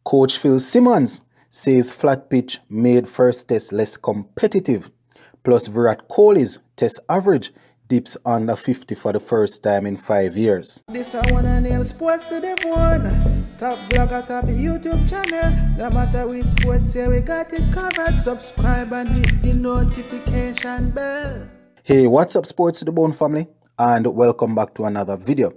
Coach Phil Simmons says flat pitch made first test less competitive. Plus Virat Kohli's test average dips under 50 for the first time in 5 years. This I wanna nail sports to the bone. Top blogger, top YouTube channel. No matter which sports, yeah, we got it covered. Subscribe and hit the notification bell. Hey, what's up, Sports to the Bone family? And welcome back to another video.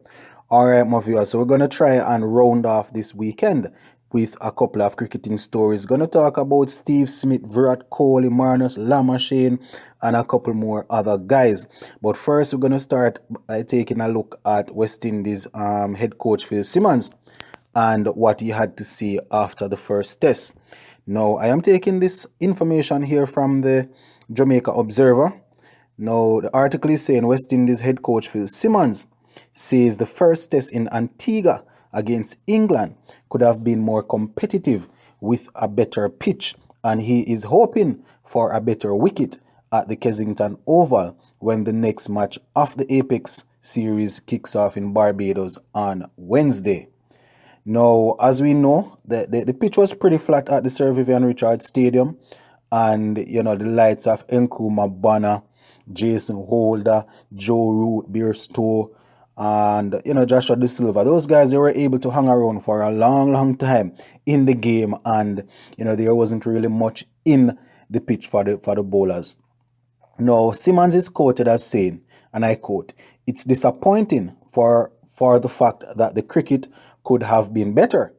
Alright, my viewers, so we're going to try and round off this weekend with a couple of cricketing stories. Going to talk about Steve Smith, Virat Kohli, Marnus Lamashane, and a couple more other guys. But first, we're going to start by taking a look at West Indies head coach Phil Simmons and what he had to say after the first test. Now, I am taking this information here from the Jamaica Observer. Now, the article is saying West Indies head coach Phil Simmons says the first test in Antigua against England could have been more competitive with a better pitch, and he is hoping for a better wicket at the Kensington Oval when the next match of the Apex series kicks off in Barbados on Wednesday. Now, as we know, the pitch was pretty flat at the Sir Vivian Richards Stadium, and the likes of Nkrumah Banner, Jason Holder, Joe Root, Beerstow, and Joshua De Silva. Those guys, they were able to hang around for a long time in the game, and there wasn't really much in the pitch for the bowlers. Now, Simmons is quoted as saying, and I quote, "It's disappointing for the fact that the cricket could have been better.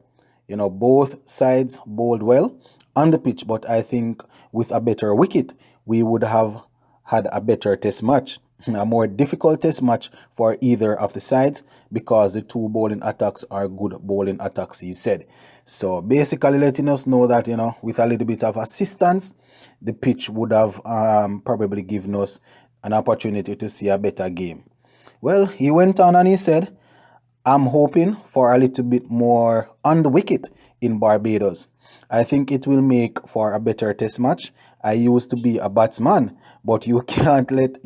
Both sides bowled well on the pitch, but I think with a better wicket, we would have had a better test match, a more difficult test match for either of the sides because the two bowling attacks are good bowling attacks," he said. So basically letting us know that, with a little bit of assistance, the pitch would have probably given us an opportunity to see a better game. Well, he went on and he said, "I'm hoping for a little bit more on the wicket in Barbados. I think it will make for a better test match. I used to be a batsman, but you can't let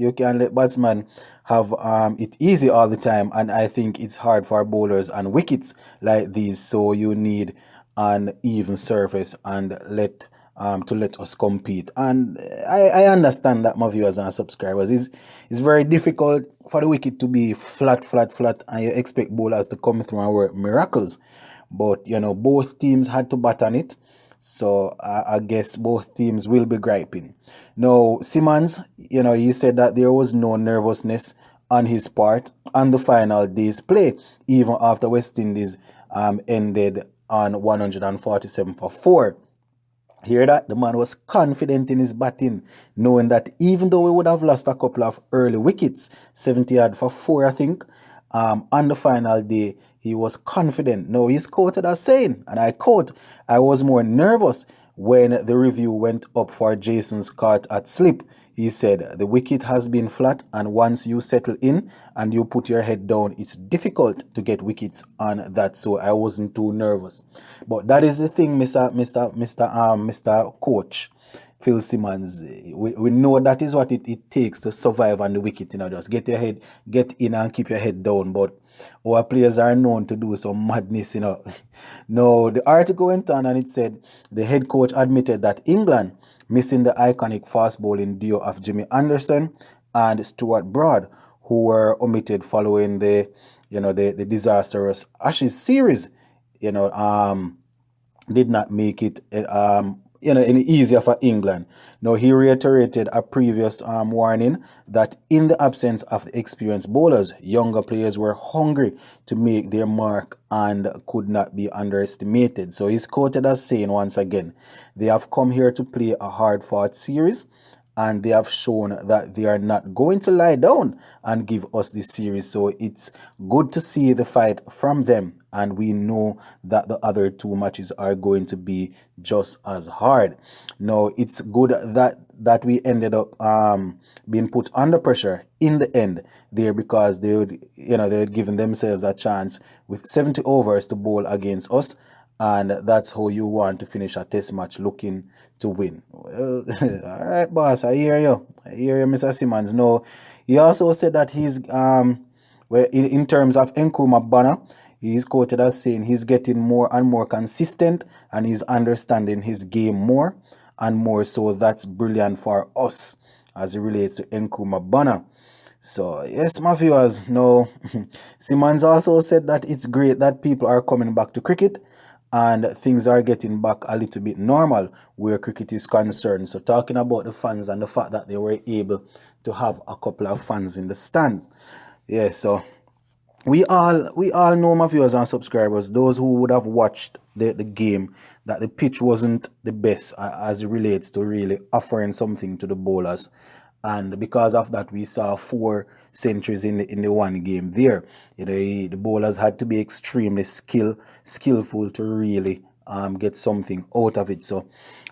batsmen have it easy all the time, and I think it's hard for bowlers and wickets like these. So you need an even surface and let us compete." And I understand that, my viewers and subscribers. It's very difficult for the wicket to be flat, and you expect bowlers to come through and work miracles. But both teams had to bat on it, so I guess both teams will be griping. Now, Simmons, he said that there was no nervousness on his part on the final day's play, even after West Indies ended on 147 for 4. Hear that? The man was confident in his batting, knowing that even though we would have lost a couple of early wickets, 70 odd for 4, I think, on the final day, he was confident. Now, he's quoted as saying, and I quote, "I was more nervous when the review went up for Jason's caught at slip. He said, the wicket has been flat, and once you settle in and you put your head down, it's difficult to get wickets on that, so I wasn't too nervous." But that is the thing, Mr. Coach Phil Simmons. We know that is what it takes to survive on the wicket. Just get in and keep your head down. But our players are known to do some madness. Now, the article went on and it said the head coach admitted that England missing the iconic fast bowling duo of Jimmy Anderson and Stuart Broad, who were omitted following the disastrous Ashes series, did not make it any easier for England. Now, he reiterated a previous warning that in the absence of the experienced bowlers, younger players were hungry to make their mark and could not be underestimated. So he's quoted as saying once again, "They have come here to play a hard-fought series, and they have shown that they are not going to lie down and give us this series. So it's good to see the fight from them, and we know that the other two matches are going to be just as hard." Now, it's good that we ended up being put under pressure in the end there, because they had given themselves a chance with 70 overs to bowl against us, and that's how you want to finish a test match, looking to win. Well, all right, boss, I hear you, Mr. Simmons. No, he also said that he's in terms of Nkrumah Banner, He is quoted as saying he's getting more and more consistent and he's understanding his game more and more. So that's brilliant for us as it relates to Nkrumah Bonner. So yes, my viewers, no, Simmons also said that it's great that people are coming back to cricket and things are getting back a little bit normal where cricket is concerned. So talking about the fans and the fact that they were able to have a couple of fans in the stands. Yeah, so we all know, my viewers and subscribers, those who would have watched the game, that the pitch wasn't the best as it relates to really offering something to the bowlers. And because of that, we saw 4 centuries in the one game there. The bowlers had to be extremely skillful to really get something out of it. So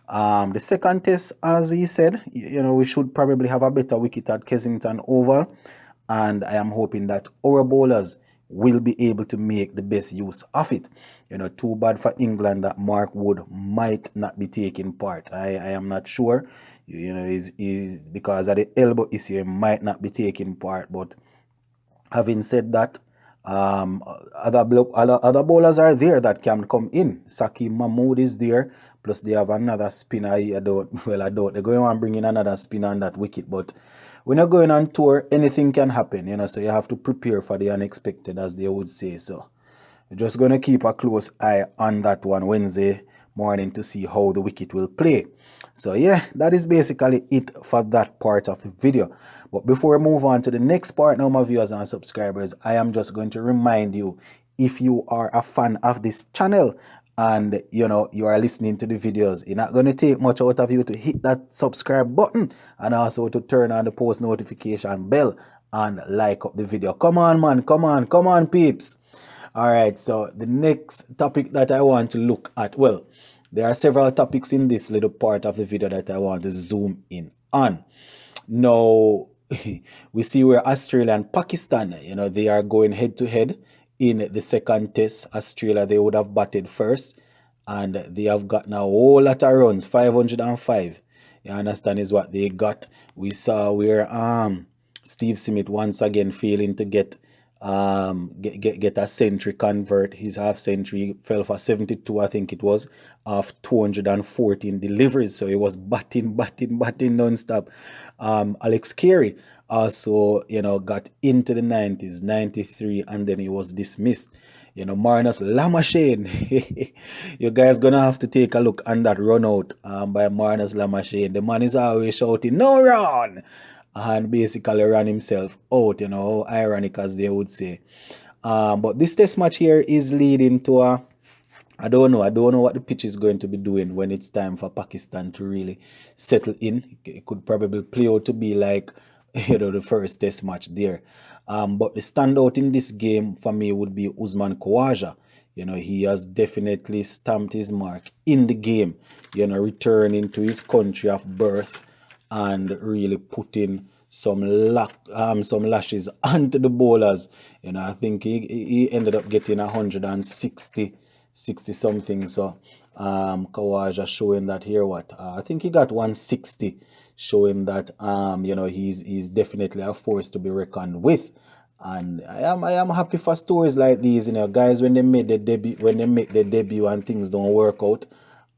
the second test, as he said, we should probably have a better wicket at Kensington Oval, and I am hoping that our bowlers will be able to make the best use of it. Too bad for England that Mark Wood might not be taking part. I am not sure. He's because of the elbow issue, he might not be taking part. But having said that, other bowlers are there that can come in. Saki Mahmood is there. Plus they have another spinner. I don't. They're going to bring in another spinner on that wicket, but when you're going on tour, anything can happen, so you have to prepare for the unexpected, as they would say. So we're just going to keep a close eye on that one Wednesday morning to see how the wicket will play. So yeah, that is basically it for that part of the video. But before we move on to the next part now, my viewers and subscribers, I am just going to remind you, if you are a fan of this channel and you are listening to the videos, it's not going to take much out of you to hit that subscribe button and also to turn on the post notification bell and like up the video. Come on, man, come on, peeps. All right, so the next topic that I want to look at, well, there are several topics in this little part of the video that I want to zoom in on. Now, we see where Australia and Pakistan, they are going head to head in the second test. Australia, they would have batted first, and they have gotten a whole lot of runs, 505. You understand, is what they got. We saw where Steve Smith once again failing to get a century convert. His half century fell for 72, I think it was, of 214 deliveries. So he was batting non-stop. Alex Carey also, got into the 90s, 93, and then he was dismissed. Marnus Lamashane. You guys gonna have to take a look on that run out by Marnus Lamashane. The man is always shouting, "No run!" and basically ran himself out, ironic as they would say. But this test match here is leading to I don't know what the pitch is going to be doing when it's time for Pakistan to really settle in. It could probably play out to be like, the first test match there. But the standout in this game for me would be Usman Khawaja. He has definitely stamped his mark in the game, returning to his country of birth and really putting some lashes onto the bowlers. I think he ended up getting 160 something. So Khawaja showing that here, I think he got 160, showing that he's definitely a force to be reckoned with. And I am happy for stories like these, guys, when they make their debut and things don't work out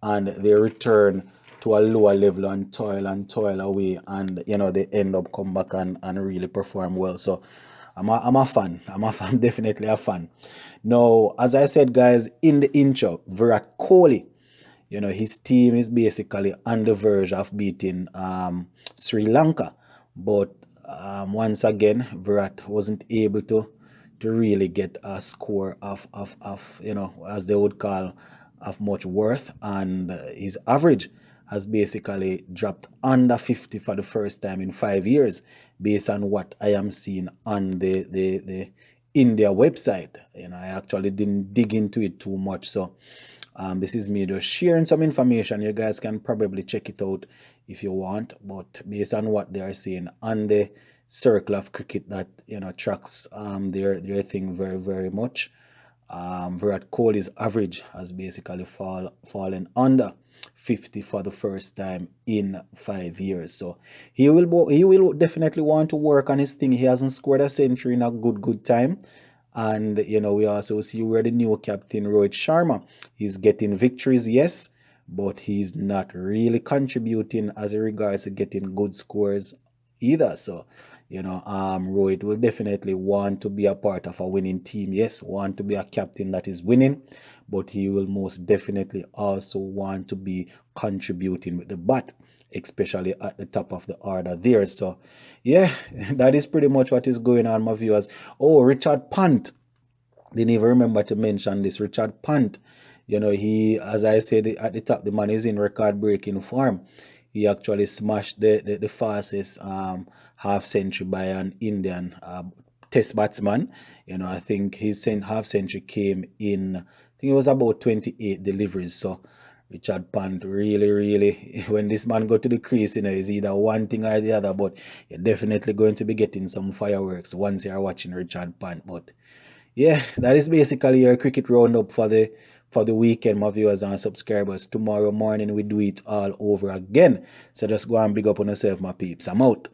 and they return to a lower level and toil away, and they end up come back and really perform well. So I'm a fan. I'm definitely a fan. Now, as I said, guys, in the intro, Virat Kohli, his team is basically on the verge of beating Sri Lanka, but once again, Virat wasn't able to really get a score of as they would call, of much worth, and his average has basically dropped under 50 for the first time in 5 years, based on what I am seeing on the India website. I actually didn't dig into it too much, so this is me just sharing some information. You guys can probably check it out if you want, but based on what they are saying on the circle of cricket that tracks their thing very, very much, Virat Kohli's average has basically fallen under 50 for the first time in 5 years. So he will definitely want to work on his thing. He hasn't scored a century in a good time, And we also see where the new captain Rohit Sharma is getting victories, yes, but he's not really contributing as regards to getting good scores either. So, Rohit will definitely want to be a part of a winning team. Yes, want to be a captain that is winning, but he will most definitely also want to be contributing with the bat, especially at the top of the order there. So, yeah, that is pretty much what is going on, my viewers. Oh, Richard Pant. Didn't even remember to mention this. Richard Pant. He, as I said at the top, the man is in record breaking form. He actually smashed the fastest half century by an Indian test batsman. I think his half century came in, I think it was about 28 deliveries. So Richard Pant really, really, when this man go to the crease, is either one thing or the other, but you're definitely going to be getting some fireworks once you're watching Richard Pant. But yeah, that is basically your cricket roundup for the weekend, my viewers and subscribers. Tomorrow morning we do it all over again. So just go and big up on yourself, my peeps. I'm out.